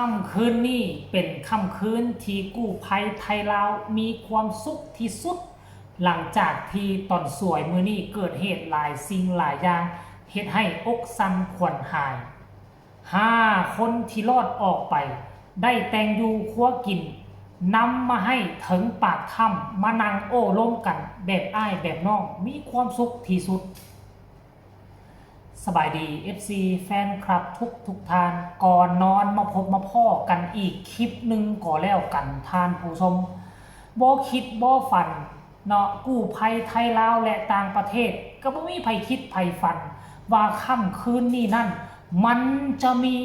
ค่ำคืนนี้เป็นค่ำคืนที่กู้ภัยไทยลาวมีความสุขที่สุดหลังจากที่ตอนสวยมือนี้เกิดเหตุหลายสิ่งหลายอย่างเหตุให้อกสั่นขวัญหาย5 คนที่รอดออกไปได้แต่งอยู่ครัวกินนำมาให้ถึงปากถ้ำมานั่งโอ้ล้มกันแบบอ้ายแบบน้องมีความสุขที่สุดสบายดี FC แฟนคลับทุกท่านก่อนนอนมาพบมาพ่อกันอีกคลิปหนึ่งก่อแล้วกันท่านผู้ชมบ่คิดบ่ฝันเนาะกู้ภัยไทยลาวและต่างประเทศก็บ่มีไผคิดไผฝันว่าค่ำคืนนี้นั่นมันจะมี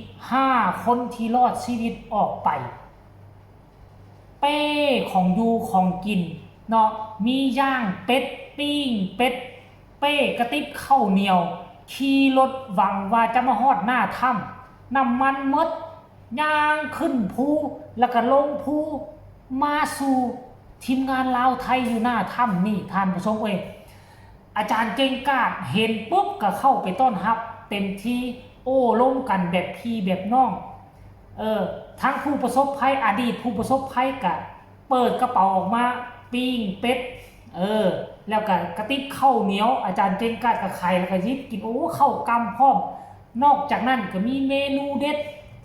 4-5 คนที่รอดชีวิตออกไปเป้ของยูของกินเนาะมีย่างเป็ดปิ้งเป็ดเป้กระติบข้าวเหนียวขี่รถหวังว่าจะมาฮอดหน้าถ้ำน้ำมันมดย่างขึ้นภูแล้วก็ลงภูมาสู่ทีมงานลาวไทยอยู่หน้าถ้ำนี่ท่านผู้ชมอาจารย์เก่งกาจเห็นปุ๊บก็เข้าไปต้อนรับเต็มที่โอ้ล้มกันแบบพี่แบบน้องทั้งผู้ประสบภัยอดีตผู้ประสบภัยก็เปิดกระเป๋าออกมาปิ้งเป็ดแล้วก็กระติบข้าวเหนียวอาจารย์เจงกาดกับไข่แล้วก็ยิบกินโอ้ข้าวกำพร้อมนอกจากนั้นก็มีเมนูเด็ด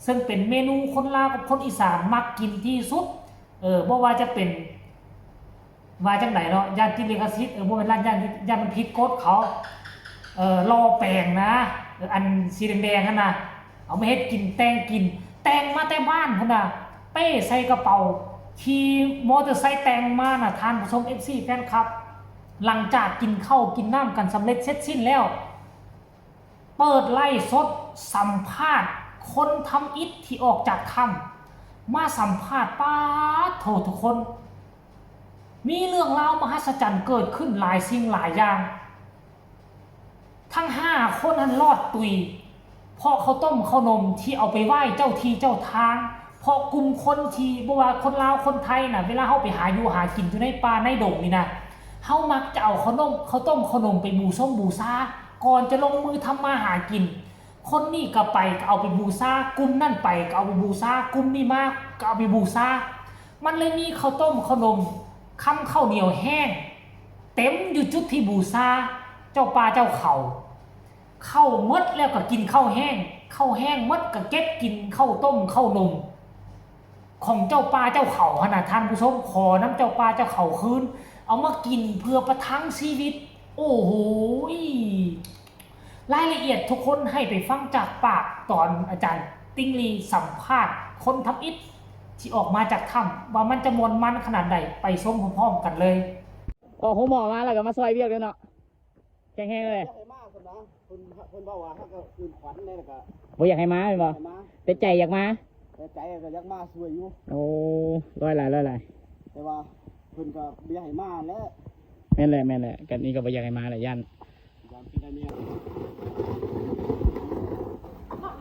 ซึ่งเป็นเมนูคนลาวกับคนอีสานมักกินที่สุดบ่ว่าจะเป็นว่าจังไหนเนาะย่านที่ลิขสิทธิ์บ่เป็นร้านย่านมันผิดกฎเขารอแป้งนะอันสีแดงๆนั่นน่ะเอามาเฮ็ดกินแต่งมาแต่บ้านพุ่นน่ะเป้ใส่กระเป๋าขี่มอเตอร์ไซค์แต่งมาน่ะทานผู้ชม FC แฟนคลับหลังจากกินข้าวกินน้ำกันสำเร็จเสร็จสิ้นแล้วเปิดไล่สดสัมภาษณ์คนทำอิฐที่ออกจากถ้ำมาสัมภาษณ์ป้าโถทุกคนมีเรื่องราวมหัศจรรย์เกิดขึ้นหลายสิ่งหลายอย่างทั้ง5 คนนั้นรอดตุยเพราะเขาต้มข้าวนมที่เอาไปไหว้เจ้าที่เจ้าทางเพราะกลุ่มคนที่บ่ว่าคนลาวคนไทยน่ะเวลาเฮาไปหาอยู่หากินอยู่ในป่าในดงนี่นะเฮามักจะเอาข้าวต้มข้าวนมไปบูชาก่อนจะลงมือทำมาหากินคนนี้ก็ไปก็เอาไปบูชากลุ่มนั่นไปก็เอาไปบูชากลุ่มนี้มาก็เอาไปบูชามันเลยมีข้าวต้มข้าวนมคำข้าวเหนียวแห้งเต็มอยู่จุดที่บูชาเจ้าป่าเจ้าเขาเข้าหมดแล้วก็กินข้าวแห้งหมดก็เก็บกินข้าวต้มข้าวนมของเจ้าป่าเจ้าเขาขนาดท่านผู้ชมขอน้ำเจ้าป่าเจ้าเขาคืนเอามากินเพื่อประทังชีวิตโอ้โหรายละเอียดทุกคนให้ไปฟังจากปากตอนอาจารย์ติ้งลีสัมภาษณ์คนทำอิฐที่ออกมาจากถ้ำว่ามันจะมวลมันขนาดใดไปชมพร้อมๆกันเลยก็ผมหมอมาแล้วก็มาซอยเบียกด้วยเนาะแข็งๆเลยคนบอกว่าถ้าก็คืนขวัญเนี่ยก็บ่อยากให้มาเป็นบ่แต่ใจอยากมาแต่ใจก็อยากมาสวยอยู่โอ้ร้อยหลายแต่ว่าเพิ่นก็บ่อยากให้มาแล้วแม่นแหละกันนี้ก็บ่อยากให้มาแหละยันเป็นได้เนี่ย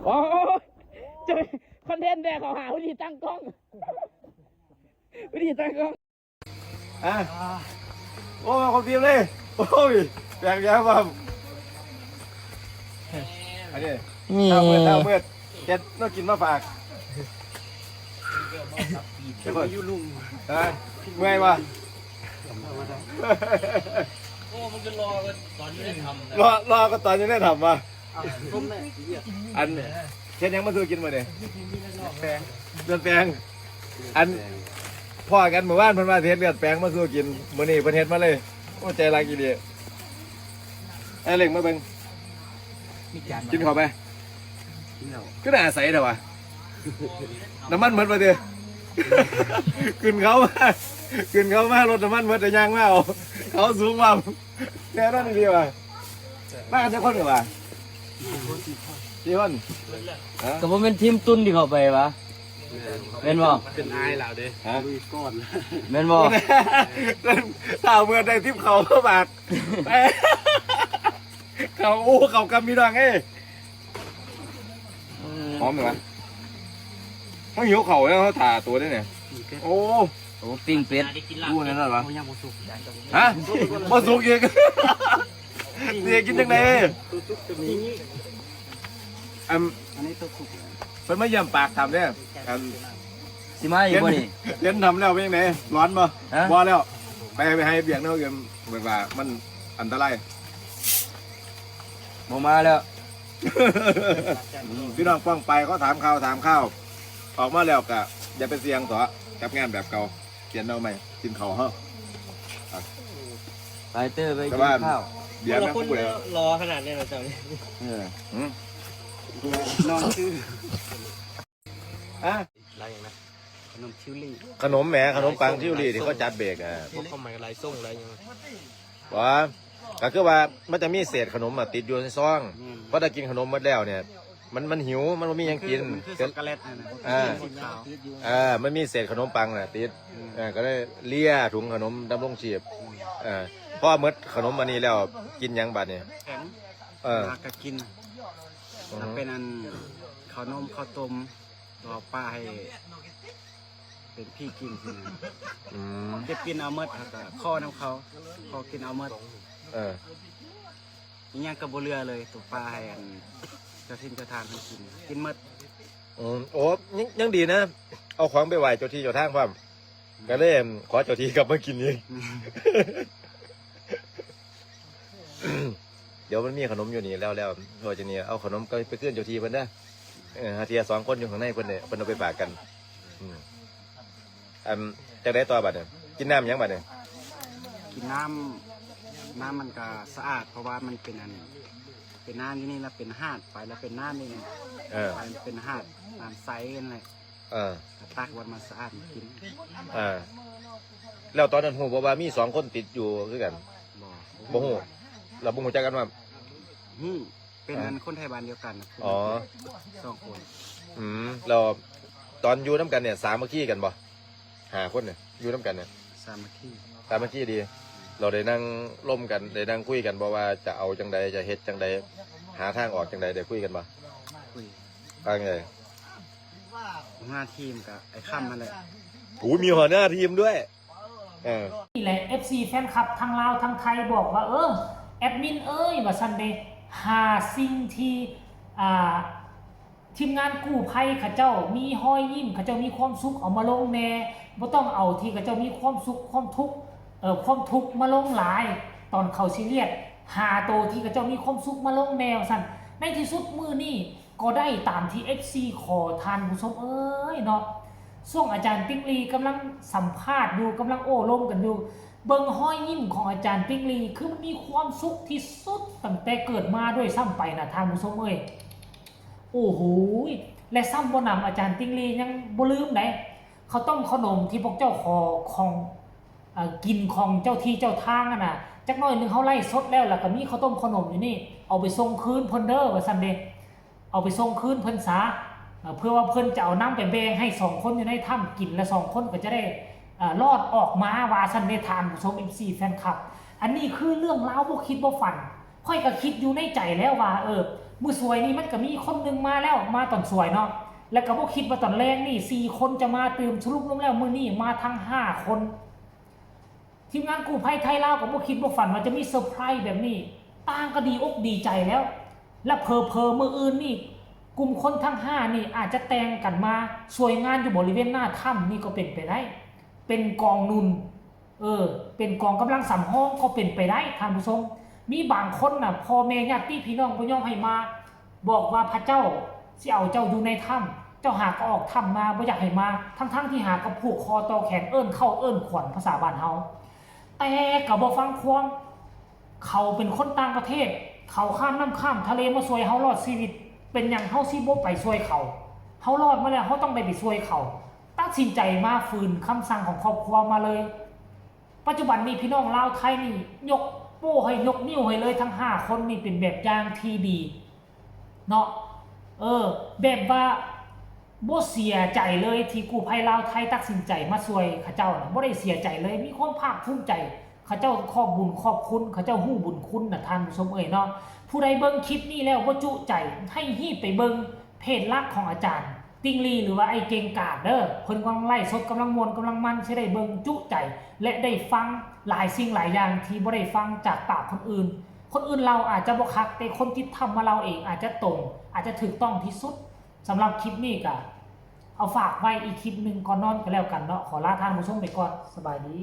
โอ้จะคอนเทนต์แดกเขาหาวิธีตั้งกล้องโอ้คนเดียวเลยโอ้ยแปลกยังว่าอันนี้เต้าเมื่อเจ็ดน้องกินมาฝากเมื่อยยุ่ลุงเมื่อยวะโอ้มันจะรอกันตอนนี้ได้ทำรอก็ตอนนี้ได้ทำมาอันเช่นยังมาซื้อกินมาเนี่ยเลือดแปลงอันพ่อกันเมื่อวานเพิ่นมาเทศเลือดแปลงมาซื้อกินมื้อนี้เพิ่นเฮ็ดมาเลยโอ้ใจรักอีเดียไอ้เล็กมาเบิ่งกินเข้าไปก็น่าใส่เถอะวะน้ำมันหมดไปเถอะขึ้นเขามารถน้ำมันหมดแต่ยังไม่เอาเขาสูงว่าแน่นอนดีว่ะมากันจะคนหรือวะ4 คนก็บ่แม่นทีมตุนที่เข้าไปวะแม่นบ่เป็นอายเหล่าเด้ฮะก้อนแม่นบ่ถ้าเมื่อได้ทิพเขาเข้าบากเขากำมีดังพร้อมไหมวะเขาหิวเข่าแล้วเขาถ่าตัวได้เนี่ยโอ้ปิ้งเป็ดดูนั่นน่ะวะฮะมาสุกอีกเนี่ยกินจังไงอันนี้ตัวสุก เพิ่นมาเยี่ยมปากทำเนี่ยอัน สิมาอีกบ่นี่ เล่นทำแล้วเป็นยังไงร้อนบ่ ฮะ บ่แล้วไปให้เบียกเนาะเกินเหมือนว่ามันอันตราย บ่มาแล้ว พี่น้องฟังไปเขาถามข่าวออกมาแล้วก็อย่าไปเสี่ยงต่อกับงานแบบเก่าเปลี่ยนเอาใหม่กินข้าวเฮา ไปเตอร์ไป แต่ กิ ว่าน ข้าว เบียร์แม่ง คน กูเลย รอขนาดนี้เราจะ เออ นอนชื่ออะ อะไรอย่างนั้น ขนมชิวลี่ ขนมแหมขนมปังทิวลี่ที่เขาจัดเบรกอ่ะ พวกข้าวใหม่ไรส่งอะไรอย่างเงี้ย ว่าก็คือว่ามันจะมีเศษขนมติดอยู่ในซองเพราะถ้ากินขนมหมดแล้วเนี่ยมันหิวมันไม่มีหยังกิน คือช็อกโกแลตนะ สีขาวมันมีเศษขนมปังน่ะติดก็ได้เลี่ยถุงขนมดำรงชีพพอหมดขนมอันนี้แล้วกินหยังบัดเนี่ย แข็ง เออ ก็กินถ้าเป็นอันข้าวนมข้าวต้มรอป้าให้เป็นพี่กินสินะ อืม จะกินเอาเมดครับแต่ข้อน้ำเขาพอกินเอาเมด เออ อีหยังกับบเรือเลยตัวป้าให้อันเจ้าทินเจ้าทานให้กินเมด โอ้ยังดีนะ เอาของไปไหว้เจ้าที่เจ้าทางความก็เลยขอเจ้าที่กลับมากินเอง เดี๋ยวมันมีขนมอยู่นี่แล้วพอจะนี่เอาขนมก็ไปขึ้นเจ้าที่เพิ่นนะฮาเทีย2 คนอยู่ข้างในเพิ่นเนี่ยเพิ่นเอาไปฝากกันจะได้ต่อบัดเนี่ยกินน้ำยังบัดเนี่ย กินน้ำมันก็สะอาดเพราะว่ามันเป็นอันเป็นน้ำที่นี่แล้วเป็นหาดไปแล้วเป็นน้ำนี่ไง ไปเป็นหาดน้ำใสกันเลย ตักวันมาสะอาดมากิน แล้วตอนนั้นหูบอกว่ามี2 คนติดอยู่คือกัน บ่ บ่หูเราบ่หูจักกันว่า เป็นอันคนไทยบ้านเดียวกันนะ อ๋อ 2 คน เราตอนอยู่น้ำกันเนี่ยสามัคคีกันบ่5 คนเนี่ยอยู่น้ำกันเนี่ย สามัคคี สามัคคีดี เราได้นั่งร่วมกันได้นั่งคุยกันบอกว่าจะเอาจังใดจะเฮ็ดจังใดหาทางออกจังใดได้คุยกันบ่ คุย ว่าไง หัวหน้าทีมกับไอ้ค่ำนั่นแหละ โอ้มีหัวหน้าทีมด้วยนี่แหละ FC แฟนคลับทั้งลาวทั้งไทยบอกว่าแอดมินว่าซันเดย์หาสิ่งที่ทีมงานกู้ภัยเขาเจ้ามีห้อยยิ้มเขาเจ้ามีความสุขเอามาลงแน่บ่ต้องเอาที่เขาเจ้ามีความสุขความทุกข์ความทุกข์มาลงหลายตอนเขาซีเรียสหาโตที่เขาเจ้ามีความสุขมาลงแนวสั่นในที่สุดมือนี่ก็ได้ตามที่ FC ขอทานผู้ชมเนาะช่วงอาจารย์ติ๊กลีกำลังสัมภาษณ์อยู่กำลังโอ้ล้มกันอยู่เบิ่งห้อยยิ้มของอาจารย์ติ๊กลีคือมันมีความสุขที่สุดตั้งแต่เกิดมาด้วยซ้ำไปนะท่านผู้ชมโอ้โหและซ้ำบ่นำอาจารย์ติ๊กลียังบ่ลืมไหนเขาต้มขนมที่พวกเจ้าขอของกินของเจ้าที่เจ้าทางน่ะจักหน่อยนึงเขาไล่สดแล้วก็มีข้าวต้มขนมอยู่นี่เอาไปส่งคืนเพิ่นเด้อว่าซั่นเด้เอาไปส่งคืนเพิ่นซะเพื่อว่าเพิ่นจะเอาน้ำไปแบ่งให้2 คนอยู่ในถ้ำกินและ2 คนก็จะได้รอดออกมาว่าซั่นได้ทานผู้ชม FC แฟนคลับอันนี้คือเรื่องราวบ่คิดบ่ฝันค่อยก็คิดอยู่ในใจแล้วว่ามื้อสวยนี่มันก็มีคนนึงมาแล้วมาตอนสวยเนาะแล้วก็บ่คิดว่าตอนแรกนี่4 คนจะมาตื่มสรุปลงแล้วมื้อนี้มาทั้ง5 คนทีมงานกู้ภัยไทยลาวก็บ่คิดบ่ฝันว่าจะมีเซอร์ไพรส์แบบนี้ต่างก็ดีอกดีใจแล้วและเพอมื้ออื่นนี่กลุ่มคนทั้ง5นี่อาจจะแต่งกันมาสวยงานอยู่บริเวณหน้าถ้ำนี่ก็เป็นไปได้เป็นกองนุนเป็นกองกำลังสำรองก็เป็นไปได้ท่านผู้ชมมีบางคนน่ะพ่อแม่ญาติพี่น้องบ่ยอมให้มาบอกว่าพระเจ้าสิเอาเจ้าอยู่ในถ้ำเจ้าหากก็ออกถ้ำมาบ่อยากให้มาทั้งที่หากระผูกคอต่อแขนเอิ้นเข้าเอิ้นขวัญภาษาบ้านเฮาแต่ก็บ่ฟังความเขาเป็นคนต่างประเทศเขาข้ามน้ำข้ามทะเลมาช่วยเฮารอดชีวิตเป็นหยังเฮาสิบ่ไปช่วยเขาเฮารอดมาแล้วเฮาต้องได้ไปช่วยเขาตัดสินใจมาฝืนคำสั่งของครอบครัวมาเลยปัจจุบันนี้พี่น้องลาวไทยนี่ยกโป้ให้ยกนิ้วให้เลยทั้ง5 คนนี่เป็นแบบอย่างที่ดีเนาะแบบว่าบ่เสียใจเลยที่กู้ภัยลาวไทยตัดสินใจมาช่วยเขาเจ้าบ่ได้เสียใจเลยมีความภาคภูมิใจเขาเจ้าขอบบุญขอบคุณเขาเจ้าฮู้บุญคุณน่ะท่านผู้ชมเนาะผู้ใดเบิ่งคลิปนี้แล้วบ่จุใจให้ฮีบไปเบิ่งเพจหลักของอาจารย์ติงลีหรือว่าไอ้เก่งกาดเด้อเพิ่นกำลังไล่สดกำลังมวนกำลังมันสิได้เบิ่งจุใจและได้ฟังหลายสิ่งหลายอย่างที่บ่ได้ฟังจากปากคนอื่นเราอาจจะบ่คักแต่คนที่ทำมาเราเองอาจจะตรงอาจจะถูกต้องที่สุด สำหรับคลิปนี้ก็เอาฝากไว้อีกคลิปหนึ่งก่อนนอนก็แล้วกันเนาะขอลาท่านผู้ชมไปก่อนสบายดี